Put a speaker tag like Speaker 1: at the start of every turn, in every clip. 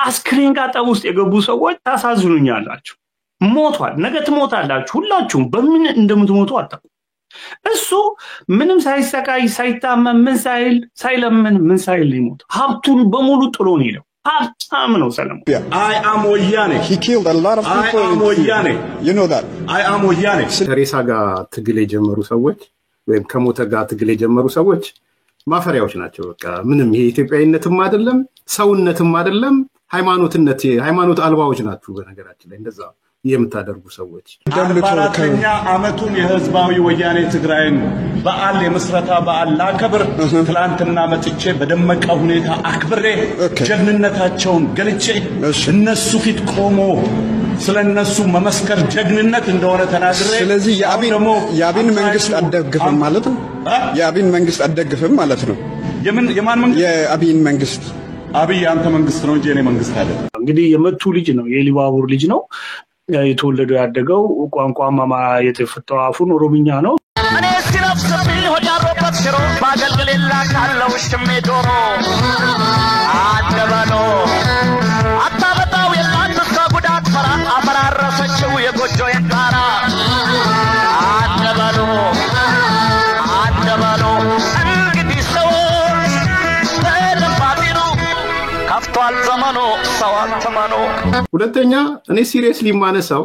Speaker 1: አስክሬን ጋጣ ውስጥ የገቡ ሰዎች ታሳዝኑኛላችሁ ሞቷል ነገ ትሞታላችሁ ሁላችሁም በምን እንደምትሞቱ አታውቁ እሱ ምንም ሳይሰቃይ ሳይታመም ምን ሳይለምን ምን ሳይል ይሞት ሀብቱን በሙሉ ጥሎ ነው ይለው ሀብታም ነው ሰለሞን
Speaker 2: I am Oyane
Speaker 3: he killed a lot of people
Speaker 2: I am Oyane
Speaker 3: you know that
Speaker 2: I am Oyane
Speaker 4: ሬሳ ጋር ትግል የጀመሩ ሰዎች ወይም ከሞተ ጋር ትግል የጀመሩ ሰዎች ማፈሪያዎች ናቸው በቃ ምንም ይሄ ኢትዮጵያዊነትም አይደለም ሰውነትም አይደለም ሃይማኖት አልባዎች ናቸው በነገራችን ላይ እንደዛ የምታደርጉ ሰዎች
Speaker 2: አራተኛ አመቱን የህዝባዊ ወያኔ ትግራይን በዓል የመስረታ በዓል ላከብር ትላንትና መጥቼ በደመቀ ሁኔታ አክብሬ ጀግንነታቸውን ገልጬ እነሱ ፊት ቆሞ ስለነሱ መመስከር ጀግንነት እንደሆነ ተናግሬ
Speaker 3: ስለዚህ ያቢን መንግስት አደግፈም ማለት ነው ያቢን መንግስት አደግፈም ማለት ነው
Speaker 2: የማን መንግስት
Speaker 3: የአቢን መንግስት
Speaker 2: አብይ አንተ መንግስት ነው እንጂ እኔ መንግስት አይደለም
Speaker 1: እንግዲህ የመቱ ልጅ ነው የሊባቡር ልጅ ነው የተወለደው ያደገው ቋንቋማ የተፈተው አፉን ኦሮምኛ ነው
Speaker 5: እኔ ሲነፍስብኝ ሆዳሮበት ሽሮ ባገልግሌላ ካለው ሽሜ ዶሮ አደበሎ አታበጣው የማትስከ ጉዳት ፈራ አፈራረሰችው የጎጆ የጣራ አደበሎ እንግዲህ ሰዎች ተለባቢሩ ከፍቷል ዘመኑ ሰው አትመኑ
Speaker 4: ሁለተኛ እኔ ሲሪየስሊ ማነሳው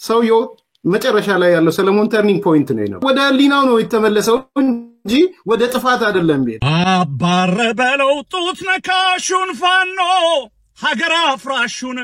Speaker 4: ሰውየው መጨረሻ ላይ ያለው ሰለሞን ተርኒንግ ፖይንት ነው ወደ ሊናው ነው የተመለሰው እንጂ ወደ ጥፋት አይደለም ቤት
Speaker 6: አባረበለው ጡት ነካሹን ፋኖ ሀገር አፍራሹን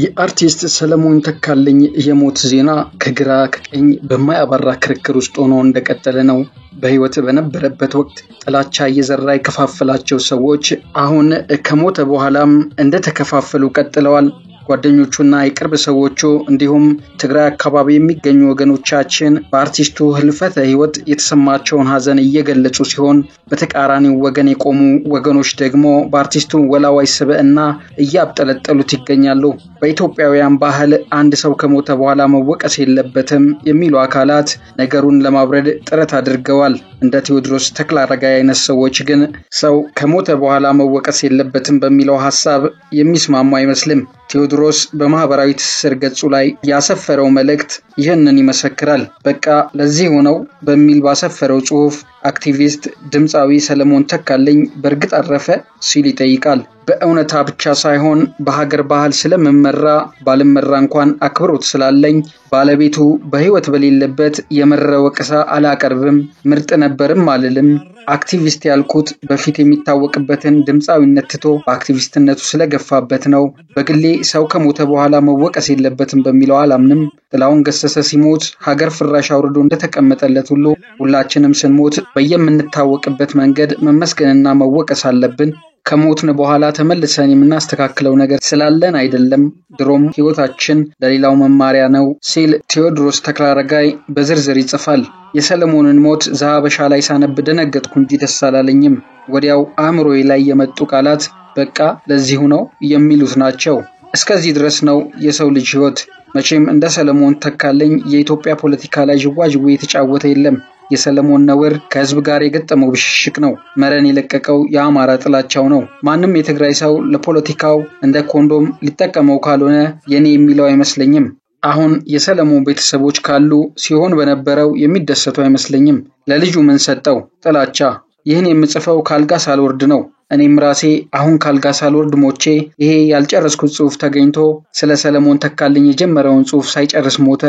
Speaker 7: የአርቲስት ሰለሞን ተካልኝ የሞት ዜና ከግራ ከቀኝ በማያባራ ክርክር ውስጥ ሆኖ እንደቀጠለ ነው በህይወት በነበረበት ወቅት ጥላቻ እየዘራ ይከፋፈላቸው ሰዎች አሁን ከሞተ በኋላም እንደተከፋፈሉ ቀጥለዋል ጓደኞቹና የቅርብ ሰዎቹ እንዲሁም ትግራይ አካባቢ የሚገኙ ወገኖቻችን በአርቲስቱ ህልፈተ ህይወት የተሰማቸውን ሀዘን እየገለጹ ሲሆን በተቃራኒው ወገን የቆሙ ወገኖች ደግሞ በአርቲስቱ ወላዋይ ስብዕና እያብጠለጠሉት ይገኛሉ በኢትዮጵያውያን ባህል አንድ ሰው ከሞተ በኋላ መወቀስ የለበትም የሚሉ አካላት ነገሩን ለማብረድ ጥረት አድርገዋል እንደ ቴዎድሮስ ተክለአረጋይ አይነት ሰዎች ግን ሰው ከሞተ በኋላ መወቀስ የለበትም በሚለው ሐሳብ የሚስማሙ አይመስልም ቴዎድሮስ በማህበራዊ ትስስር ገጹ ላይ ያሰፈረው መልእክት ይህንን ይመሰክራል በቃ ለዚህ ሆነው በሚል ባሰፈረው ጽሑፍ አክቲቪስት ድምጻዊ ሰለሞን ተካልኝ በርግጥ አረፈ ሲል ይጠይቃል በእውነታ ብቻ ሳይሆን በሀገር ባህል ስለመመራ ባለመራ እንኳን አክብሮት ስላለኝ ባለቤቱ በህይወት በሌለበት የመረወቅሳ አላቀርብም ምርጥ ነበርም አልልም አክቲቪስት ያልኩት በፊት የሚታወቅበትን ድምጻዊነት ትቶ በአክቲቪስትነቱ ስለገፋበት ነው በግሌ ሰው ከሞተ በኋላ መወቀስ የለበትም በሚለው አላምንም ጥላውን ገሰሰ ሲሞት ሀገር ፍራሽ አውርዶ እንደተቀመጠለት ሁሉ ሁላችንም ስንሞት በየምንታወቅበት መንገድ መመስገንና መወቀስ አለብን ከሞትን በኋላ ተመልሰን የምናስተካክለው ነገር ስላለን አይደለም ድሮም ህይወታችን ለሌላው መማሪያ ነው ሲል ቴዎድሮስ ተክለአረጋይ በዝርዝር ይጽፋል የሰለሞንን ሞት ዛበሻ ላይ ሳነብ ደነገጥኩ እንጂ ደስ አላለኝም ወዲያው አእምሮዬ ላይ የመጡ ቃላት በቃ ለዚሁ ነው የሚሉት ናቸው እስከዚህ ድረስ ነው የሰው ልጅ ህይወት መቼም እንደ ሰለሞን ተካልኝ የኢትዮጵያ ፖለቲካ ላይ ጅዋጅዌ የተጫወተ የለም የሰለሞን ነውር ከህዝብ ጋር የገጠመው ብሽሽቅ ነው መረን የለቀቀው የአማራ ጥላቻው ነው ማንንም የትግራይ ሰው ለፖለቲካው እንደ ኮንዶም ሊጠቀመው ካልሆነ የኔ የሚለው አይመስለኝም አሁን የሰለሞን ቤተሰቦች ካሉ ሲሆን በነበረው የሚደሰቱ አይመስለኝም ለልጁ ምን ሰጠው ጥላቻ ይህን የምጽፈው ካልጋ ሳልወርድ ነው እኔም ራሴ አሁን ካልጋ ሳልወርድ ሞቼ ይሄ ያልጨረስኩት ጽሑፍ ተገኝቶ ስለ ሰለሞን ተካልኝ የጀመረውን ጽሑፍ ሳይጨርስ ሞተ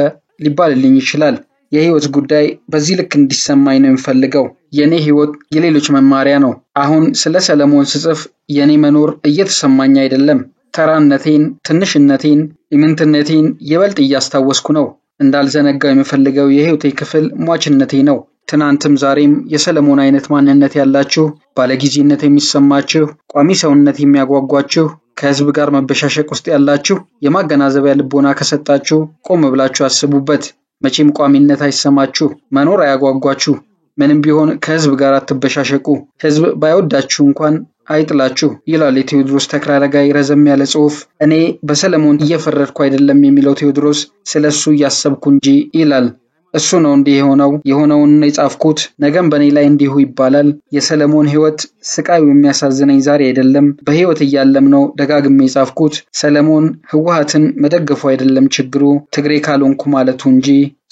Speaker 7: ሊባልልኝ ይችላል የህይወት ጉዳይ በዚህ ልክ እንዲሰማኝ ነው የምፈልገው የኔ ህይወት የሌሎች መማሪያ ነው አሁን ስለ ሰለሞን ስጽፍ የኔ መኖር እየተሰማኝ አይደለም ተራነቴን ትንሽነቴን ኢምንትነቴን ይበልጥ እያስታወስኩ ነው እንዳልዘነጋው የምፈልገው የህይወቴ ክፍል ሟችነቴ ነው ትናንትም ዛሬም የሰለሞን አይነት ማንነት ያላችሁ ባለጊዜነት የሚሰማችሁ ቋሚ ሰውነት የሚያጓጓችሁ ከህዝብ ጋር መበሻሸቅ ውስጥ ያላችሁ የማገናዘቢያ ልቦና ከሰጣችሁ ቆም ብላችሁ አስቡበት መቼም ቋሚነት አይሰማችሁ መኖር አያጓጓችሁ ምንም ቢሆን ከህዝብ ጋር አትበሻሸቁ ህዝብ ባይወዳችሁ እንኳን አይጥላችሁ ይላል ቴዎድሮስ ተክለአረጋይ ረዘም ያለ ጽሑፍ እኔ በሰለሞን እየፈረድኩ አይደለም የሚለው ቴዎድሮስ ስለሱ ያሰብኩ እንጂ ይላል እሱ ነው እንዲህ የሆነውን የጻፍኩት። ነገም በኔ ላይ እንዲሁ ይባላል። የሰለሞን ህይወት ስቃዩ የሚያሳዝነኝ ዛሬ አይደለም፣ በህይወት እያለም ነው ደጋግሜ የጻፍኩት። ሰለሞን ህወሓትን መደገፉ አይደለም ችግሩ፣ ትግሬ ካልሆንኩ ማለቱ እንጂ።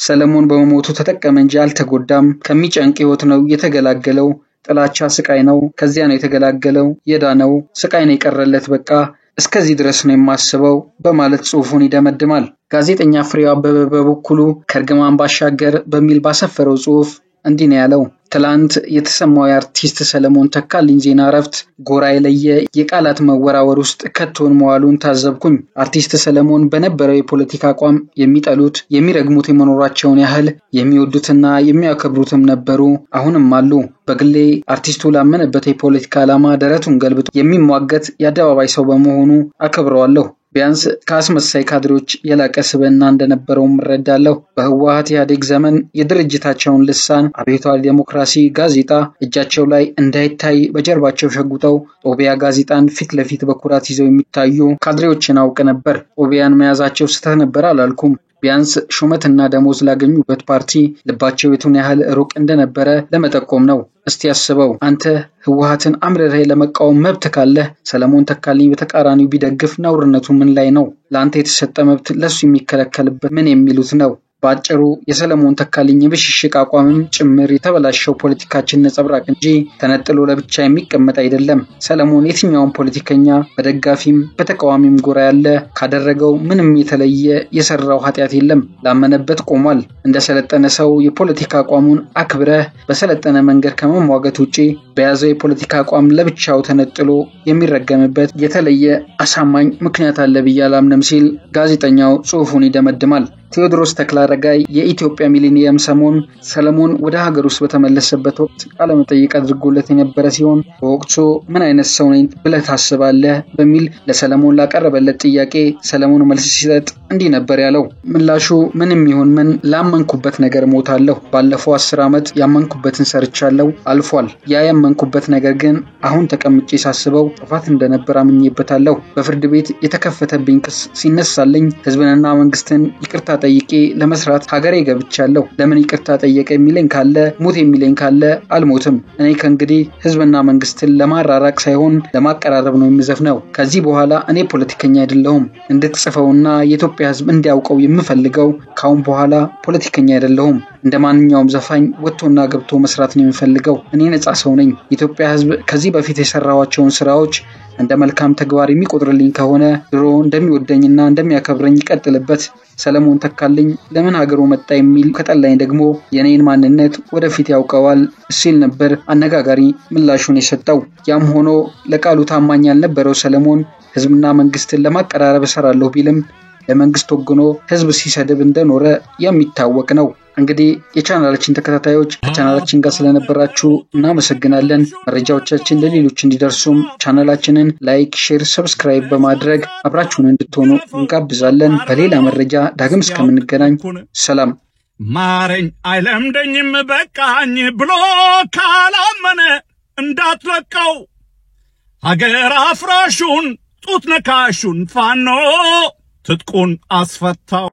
Speaker 7: ሰለሞን በመሞቱ ተጠቀመ እንጂ አልተጎዳም። ከሚጨንቅ ህይወት ነው የተገላገለው። ጥላቻ ስቃይ ነው፣ ከዚያ ነው የተገላገለው። የዳነው ስቃይ ነው የቀረለት። በቃ እስከዚህ ድረስ ነው የማስበው በማለት ጽሑፉን ይደመድማል። ጋዜጠኛ ፍሬው አበበ በበኩሉ ከርግማን ባሻገር በሚል ባሰፈረው ጽሑፍ እንዲህ ነው ያለው። ትላንት የተሰማው የአርቲስት ሰለሞን ተካልኝ ዜና እረፍት ጎራ የለየ የቃላት መወራወር ውስጥ ከቶን መዋሉን ታዘብኩኝ። አርቲስት ሰለሞን በነበረው የፖለቲካ አቋም የሚጠሉት የሚረግሙት የመኖራቸውን ያህል የሚወዱትና የሚያከብሩትም ነበሩ፣ አሁንም አሉ። በግሌ አርቲስቱ ላመነበት የፖለቲካ ዓላማ ደረቱን ገልብጦ የሚሟገት የአደባባይ ሰው በመሆኑ አከብረዋለሁ። ቢያንስ ከአስመሳይ ካድሬዎች የላቀ ስብዕና እንደነበረውም እረዳለሁ። በህወሓት ኢህአዴግ ዘመን የድርጅታቸውን ልሳን አብዮታዊ ዲሞክራሲ ጋዜጣ እጃቸው ላይ እንዳይታይ በጀርባቸው ሸጉጠው ጦቢያ ጋዜጣን ፊት ለፊት በኩራት ይዘው የሚታዩ ካድሬዎችን አውቅ ነበር። ጦቢያን መያዛቸው ስህተት ነበር አላልኩም። ቢያንስ ሹመትና ደሞዝ ላገኙበት ፓርቲ ልባቸው የቱን ያህል ሩቅ እንደነበረ ለመጠቆም ነው። እስቲ ያስበው፣ አንተ ህወሓትን አምርረህ ለመቃወም መብት ካለ ሰለሞን ተካልኝ በተቃራኒው ቢደግፍ ነውርነቱ ምን ላይ ነው? ለአንተ የተሰጠ መብት ለሱ የሚከለከልበት ምን የሚሉት ነው? ባጭሩ የሰለሞን ተካልኝ የብሽሽቅ አቋምም ጭምር የተበላሸው ፖለቲካችን ነጸብራቅ እንጂ ተነጥሎ ለብቻ የሚቀመጥ አይደለም። ሰለሞን የትኛውን ፖለቲከኛ በደጋፊም በተቃዋሚም ጎራ ያለ ካደረገው ምንም የተለየ የሰራው ኃጢአት የለም። ላመነበት ቆሟል። እንደሰለጠነ ሰው የፖለቲካ አቋሙን አክብረህ በሰለጠነ መንገድ ከመሟገት ውጪ በያዘው የፖለቲካ አቋም ለብቻው ተነጥሎ የሚረገምበት የተለየ አሳማኝ ምክንያት አለ ብዬ አላምንም ሲል ጋዜጠኛው ጽሑፉን ይደመድማል። ቴዎድሮስ ተክለአረጋይ የኢትዮጵያ ሚሊኒየም ሰሞን ሰለሞን ወደ ሀገር ውስጥ በተመለሰበት ወቅት ቃለ መጠይቅ አድርጎለት የነበረ ሲሆን በወቅቱ ምን አይነት ሰው ነኝ ብለህ ታስባለህ በሚል ለሰለሞን ላቀረበለት ጥያቄ ሰለሞን መልስ ሲሰጥ እንዲህ ነበር ያለው። ምላሹ ምንም ይሁን ምን ላመንኩበት ነገር ሞታለሁ። ባለፈው 10 ዓመት ያመንኩበትን ሰርቻለሁ፣ አልፏል። ያ ያመንኩበት ነገር ግን አሁን ተቀምጬ ሳስበው ጥፋት እንደነበር አምኜበታለሁ። በፍርድ ቤት የተከፈተብኝ ክስ ሲነሳልኝ ህዝብንና መንግስትን ይቅርታ ጠይቄ ለመስራት ሀገሬ ገብቻለሁ። ለምን ይቅርታ ጠየቀ የሚለኝ ካለ ሙት የሚለኝ ካለ አልሞትም። እኔ ከእንግዲህ ህዝብና መንግስትን ለማራራቅ ሳይሆን ለማቀራረብ ነው የምዘፍነው። ከዚህ በኋላ እኔ ፖለቲከኛ አይደለሁም። እንድትጽፈውና የኢትዮጵያ ህዝብ እንዲያውቀው የምፈልገው ካሁን በኋላ ፖለቲከኛ አይደለሁም። እንደማንኛውም ዘፋኝ ወጥቶና ገብቶ መስራት ነው የምፈልገው። እኔ ነፃ ሰው ነኝ። የኢትዮጵያ ህዝብ ከዚህ በፊት የሰራዋቸውን ስራዎች እንደ መልካም ተግባር የሚቆጥርልኝ ከሆነ ድሮ እንደሚወደኝና እንደሚያከብረኝ ይቀጥልበት። ሰለሞን ተካልኝ ለምን ሀገሩ መጣ የሚል ከጠላኝ ደግሞ የኔን ማንነት ወደፊት ያውቀዋል ሲል ነበር አነጋጋሪ ምላሹን የሰጠው። ያም ሆኖ ለቃሉ ታማኝ ያልነበረው ሰለሞን ህዝብና መንግስትን ለማቀራረብ እሰራለሁ ቢልም ለመንግስት ወግኖ ህዝብ ሲሰድብ እንደኖረ የሚታወቅ ነው። እንግዲህ የቻናላችን ተከታታዮች ከቻናላችን ጋር ስለነበራችሁ እናመሰግናለን። መረጃዎቻችን ለሌሎች እንዲደርሱም ቻናላችንን ላይክ፣ ሼር፣ ሰብስክራይብ በማድረግ አብራችሁን እንድትሆኑ እንጋብዛለን። በሌላ መረጃ ዳግም እስከምንገናኝ ሰላም።
Speaker 6: ማረኝ አይለምደኝም በቃኝ ብሎ ካላመነ እንዳትለቀው ሀገር አፍራሹን ጡት ነካሹን ፋኖ ትጥቁን አስፈታው።